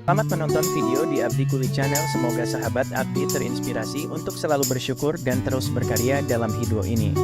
Selamat menonton video di Abdi Kuli Channel. Semoga sahabat Abdi terinspirasi untuk selalu bersyukur dan terus berkarya dalam hidup ini.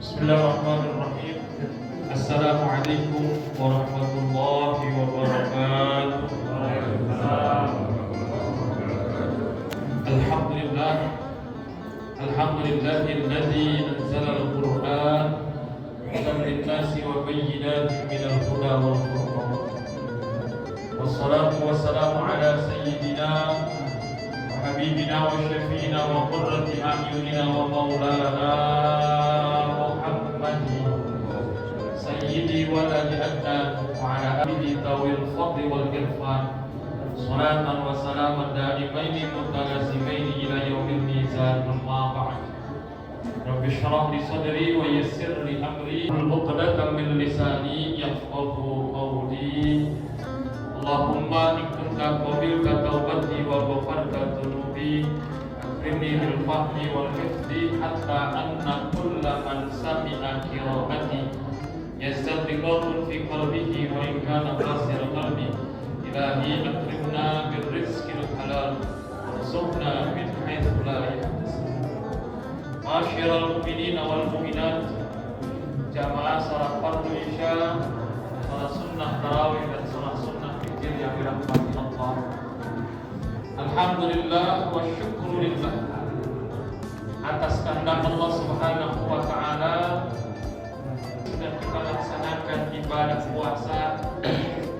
Bismillahirrahmanirrahim. Assalamualaikum warahmatullahi wabarakatuh. Alhamdulillah. Alhamdulillahilladzi anzala al-Qur'an hudan lin-nasi wa bayyinatin minal huda wal furqan. Wassalatu wassalamu ala sayyidina wa habibina wa syafiina wa qurrati a'yunina wa maulana Sayyidi waladi adnan wa ala alihi tawil fadli wal irfan salatan wa salaman da'imaini mutagasimaini ila yaumil mizan amma ba'd. Rabbi shrah li sadri wa yassir li amri uqdatan min lisani yafqahu qawli. Allahumma in kunta qabilta taubati wa ghafarta dhunubi akrimni bil fahmi wal hifzi hatta anna kulla man sami'a qiraati yastaghfirun fi qalbihi wa in kana qasir qalbi. Ilahi akrimna bil rizqil halal warzuqna min haitsu la yahtasib. Ma'asyiral mu'minin wal mu'minat, jamaah salat fardu isya, salat sunnah tarawih dan salat sunnah witir yang dirahmati Allah. Alhamdulillah wa syukrulillah atas kehendak Allah Subhanahu wa taala dan kita laksanakan ibadah puasa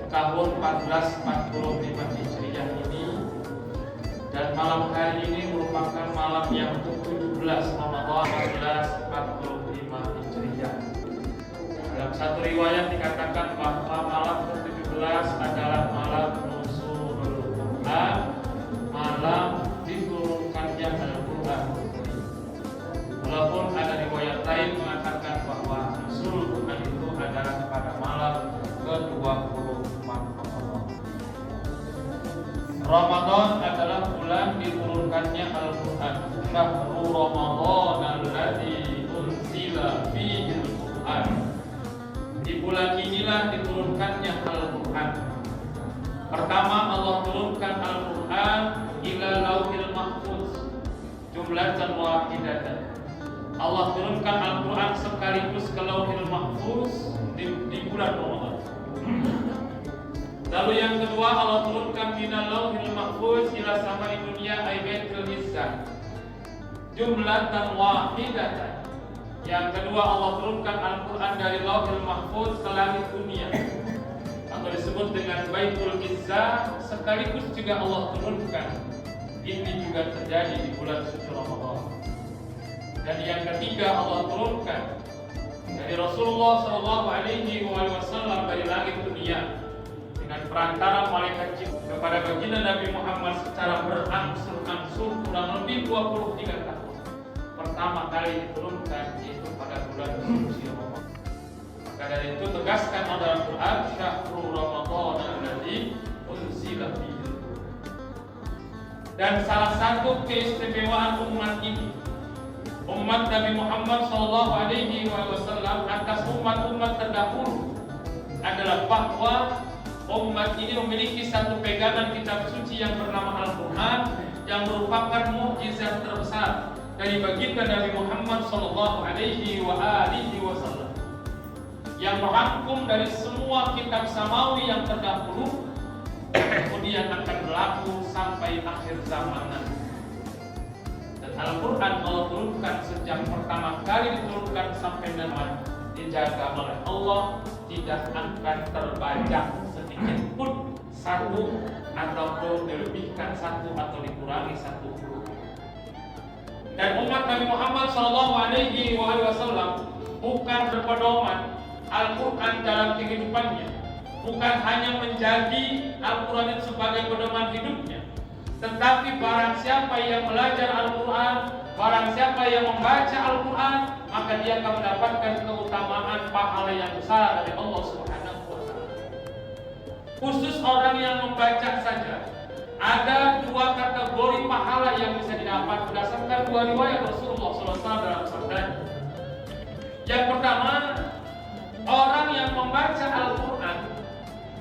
tahun 1445 Hijriah ini, dan malam hari ini merupakan malam yang ke-17 Ramadan 1445 Hijriah. Dalam satu riwayat dikatakan bahwa malam ke-17 adalah malam nuzulul Quran, malam diturunkannya Al-Quran. Walaupun ada riwayat lain mengatakan bahwa nuzul Quran itu adalah pada malam ke-24 Ramadan. Ramadan adalah bulan diturunkannya Al-Quran. Syahrul Ramadan alladzi unzila fihi Al-Quran. Di bulan inilah diturunkannya Al-Quran. Pertama Allah turunkan Al-Quran ila lauhil mahfuz jumlatan wahidatan. Allah turunkan Al-Quran sekaligus ke lauhil mahfuz di bulan Ramadan. Lalu yang kedua Allah turunkan minal lauhil mahfuz ila samai dunia Baitul Izzah jumlatan wahidatan. Yang kedua Allah turunkan Al-Quran dari lauhil mahfuz ke langit dunia atau disebut dengan Baitul Izzah, sekaligus juga Allah turunkan. Ini juga terjadi di bulan suci Ramadan. Dan yang ketiga Allah turunkan dari Rasulullah SAW dari langit dunia dengan perantara malaikat Jibril kepada baginda Nabi Muhammad secara berangsur-angsur kurang lebih 23 tahun. Pertama kali diturunkan yaitu pada bulan suci Ramadan. Maka dari itu tegaskan dalam Quran Syahrul Ramadan alladzi unzila fihi. Dan salah satu keistimewaan umat ini, umat Nabi Muhammad SAW atas umat-umat terdahulu adalah bahwa umat ini memiliki satu pegangan kitab suci yang bernama Al-Quran, yang merupakan mukjizat terbesar dari baginda Nabi Muhammad SAW, yang merangkum dari semua kitab samawi yang terdahulu kemudian akan berlaku sampai akhir zaman nanti. Al-Quran Allah turunkan sejak pertama kali diturunkan sampai zaman dijaga oleh Allah, tidak akan terbaca sedikit pun satu ataupun dilebihkan satu atau dikurangi satu. Dan umat Nabi Muhammad SAW bukan berpedoman Al-Quran dalam kehidupannya, bukan hanya menjadi Al-Quran itu sebagai pedoman hidupnya, Tetapi barang siapa yang belajar Al-Quran, barang siapa yang membaca Al-Quran, maka dia akan mendapatkan keutamaan pahala yang besar dari Allah Subhanahu wa Ta'ala. Khusus orang yang membaca saja, ada dua kategori pahala yang bisa didapat berdasarkan dua riwayat Rasulullah SAW dalam sabdanya. Yang pertama, orang yang membaca Al-Quran,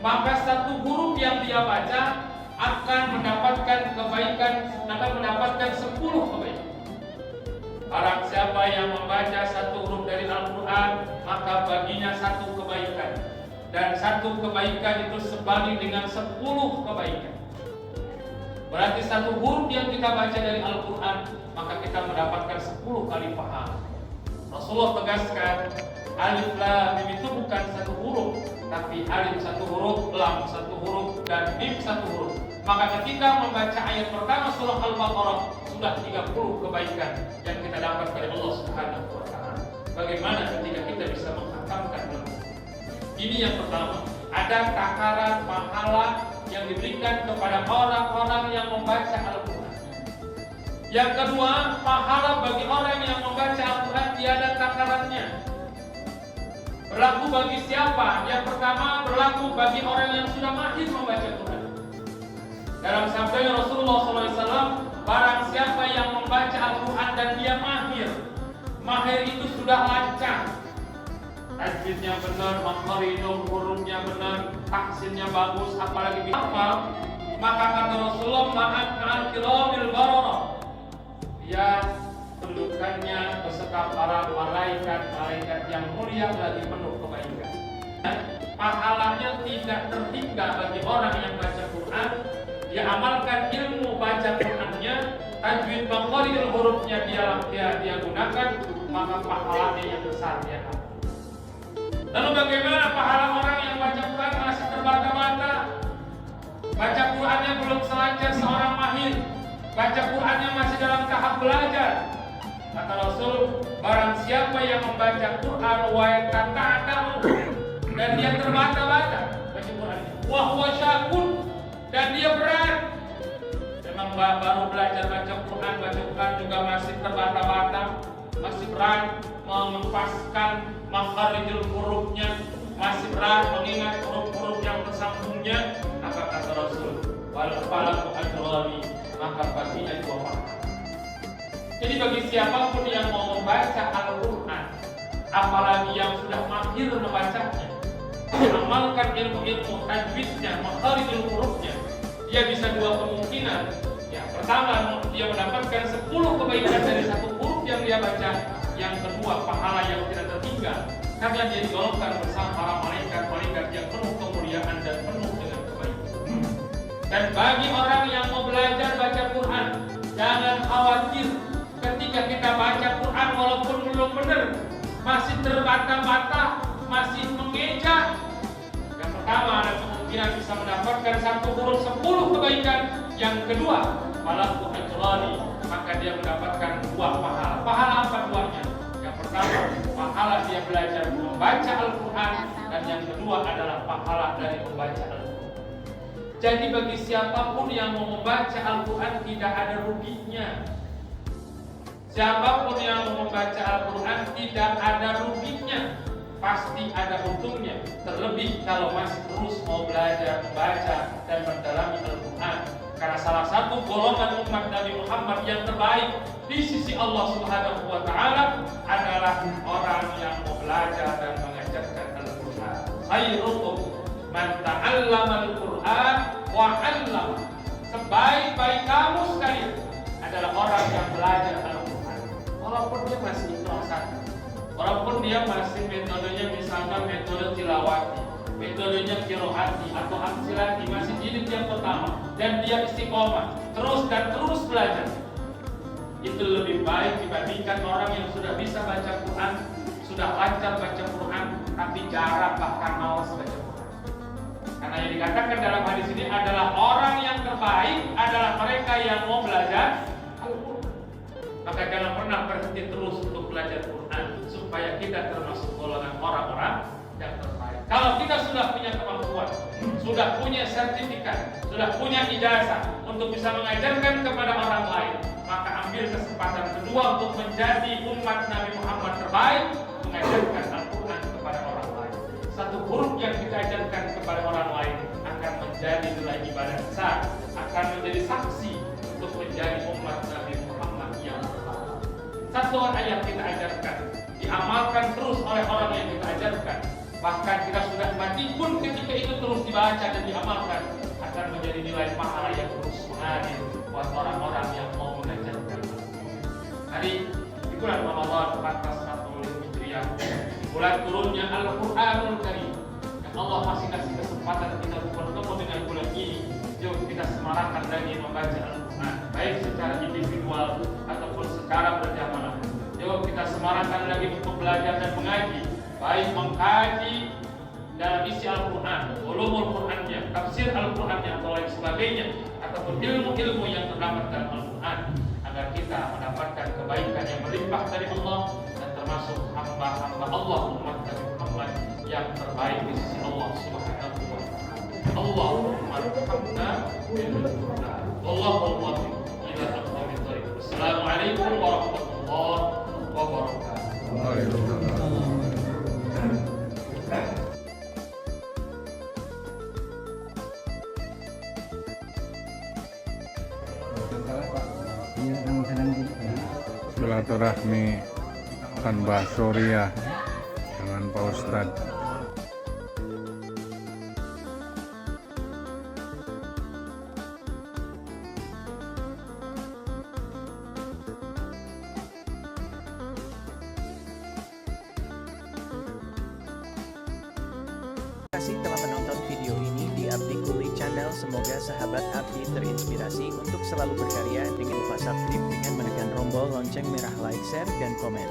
maka satu huruf yang dia baca akan mendapatkan kebaikan, akan mendapatkan 10 kebaikan. Barang siapa yang membaca satu huruf dari Al-Quran, maka baginya satu kebaikan, dan satu kebaikan itu sebanding dengan 10 kebaikan. Berarti satu huruf yang kita baca dari Al-Quran, maka kita mendapatkan 10 kali pahala. Rasulullah tegaskan, alif lam mim itu bukan satu huruf, tapi alif satu huruf, lam satu huruf, dan mim satu huruf. Maka ketika membaca ayat pertama surah Al-Baqarah, sudah 30 kebaikan yang kita dapat dari Allah Subhanahu wa Ta'ala. Bagaimana ketika kita bisa menghatamkan Al-Quran? Ini yang pertama, ada takaran pahala yang diberikan kepada orang-orang yang membaca Al-Quran. Yang kedua, pahala bagi orang yang membaca Al-Quran tiada takarannya. Berlaku bagi siapa? Yang pertama, berlaku bagi orang yang sudah mahir membaca Al-Quran. Dalam sabdanya Rasulullah SAW, barang siapa yang membaca Al-Quran dan dia mahir itu sudah lancar, tajwidnya benar, makharijul hurufnya benar, tahsinnya bagus, apalagi hafal, maka kata Rasulullah, ma'an ka'al kiramil bararah, dia kedudukannya beserta para malaikat yang mulia lagi penuh kebaikan. Pahalanya tidak terhingga bagi orang yang baca Quran, dia amalkan ilmu baca Qurannya, tajwid makharijul hurufnya dia gunakan, maka pahalanya yang besar dia dapat. Lalu bagaimana pahala orang yang baca Quran masih terbata-bata? Baca Qurannya belum selancar seorang mahir, baca Qurannya masih dalam tahap belajar. Kata Rasul, barang siapa yang membaca Quran wa yata'atahu, dan dia terbata-bata baca Qurannya, wa huwa syakun, dan dia berat. Memang baru belajar baca Quran juga masih terbata-bata, masih berat menghafalkan makharijul hurufnya, masih berat mengingat huruf-huruf yang tersambungnya. Maka kata Rasul, wal falahu ajrani, maka baginya 2 pahala. Jadi bagi siapapun yang mau membaca Al-Quran, apalagi yang sudah mahir membacanya, mengamalkan ilmu-ilmu tajwidnya, makharijul hurufnya, dia bisa 2 kemungkinan. Yang pertama, dia mendapatkan 10 kebaikan dari satu huruf yang dia baca. Yang kedua, pahala yang tidak tertinggal, karena dia digolongkan bersama para malaikat yang penuh kemuliaan dan penuh dengan kebaikan. Dan bagi orang yang mau belajar baca Quran, jangan khawatir ketika kita baca Quran walaupun belum benar, masih terbata-bata, masih mengeja. Yang pertama, ada kemungkinan bisa mendapatkan satu huruf 10 kebaikan. Yang kedua, falahu ajrani, maka dia mendapatkan 2 pahala. Pahala apa 2-nya? Yang pertama, pahala dia belajar membaca Al-Quran, dan yang kedua adalah pahala dari membaca Al-Quran. Jadi bagi siapapun yang mau membaca Al-Quran tidak ada ruginya. Siapapun yang mau membaca Al-Quran tidak ada ruginya, pasti ada untungnya. Terlebih kalau masih terus mau belajar membaca dan mendalami Al-Quran. Karena salah satu golongan umat Nabi Muhammad yang terbaik di sisi Allah Subhanahu wa Ta'ala adalah orang yang mau belajar dan mengajarkan Al-Quran. Khairukum man ta'allama Al-Quran wa 'allama. Sebaik-baik kamu sekalian adalah orang yang belajar Al-Quran. Walaupun dia masih ikhlasan, walaupun dia masih metodenya misalkan metode tilawati, metodenya qiraati atau amsilati, masih jilid yang pertama, dan dia istiqomah terus belajar, itu lebih baik dibandingkan orang yang sudah bisa baca Quran, sudah lancar baca Quran, tapi jarang bahkan malas baca Quran. Karena yang dikatakan dalam hadis ini adalah orang yang terbaik adalah mereka yang mau belajar Al-Quran. Maka jangan pernah berhenti terus untuk belajar Quran, supaya kita termasuk golongan orang-orang yang terbaik. Kalau kita sudah punya kemampuan, sudah punya sertifikat, sudah punya ijazah untuk bisa mengajarkan kepada orang lain, maka ambil kesempatan kedua untuk menjadi umat Nabi Muhammad terbaik, mengajarkan Al-Quran kepada orang lain. Satu huruf yang kita ajarkan kepada orang lain akan menjadi nilai ibadah besar, akan menjadi saksi untuk menjadi umat Nabi Muhammad yang terbaik. Satu ayat yang kita ajarkan diamalkan terus oleh orang yang kita ajarkan, bahkan kita sudah mati pun ketika itu terus dibaca dan diamalkan, akan menjadi nilai pahala yang terus mengalir buat orang-orang yang mau mengajarkan. Hari di bulan Ramadan 1440 Hijriah, di bulan turunnya Al-Quranul Karim, yang Allah masih kasih kesempatan kita bertemu dengan bulan ini. Yuk kita semarakkan lagi membaca Al-Quran, baik secara individual ataupun secara berjamaah. Yuk kita semarakkan lagi untuk belajar dan mengaji, baik mengkaji dalam isi Al-Quran, ulumul Qurannya, tafsir Al-Qurannya atau lain sebagainya, ataupun ilmu-ilmu yang terdapat dalam Al-Quran, agar kita mendapatkan kebaikan yang melimpah dari Allah dan termasuk hamba-hamba Allah umat Nabi Muhammad yang terbaik di sisi Allah Subhanahu wa Ta'ala. Allahumma arhamna bil Quran. Wallahu muwaffiq ila aqwamit thoriq. Assalamualaikum warahmatullahi wabarakatuh. Silaturahmi Khanbah Suriah dengan Pak Ustadz. Terima kasih telah menonton video ini di Abdi Kuli Channel. Semoga sahabat Abdi terinspirasi untuk selalu berkarya dengan lupa subscribe dengan menekan tombol lonceng merah, like, share, dan komen.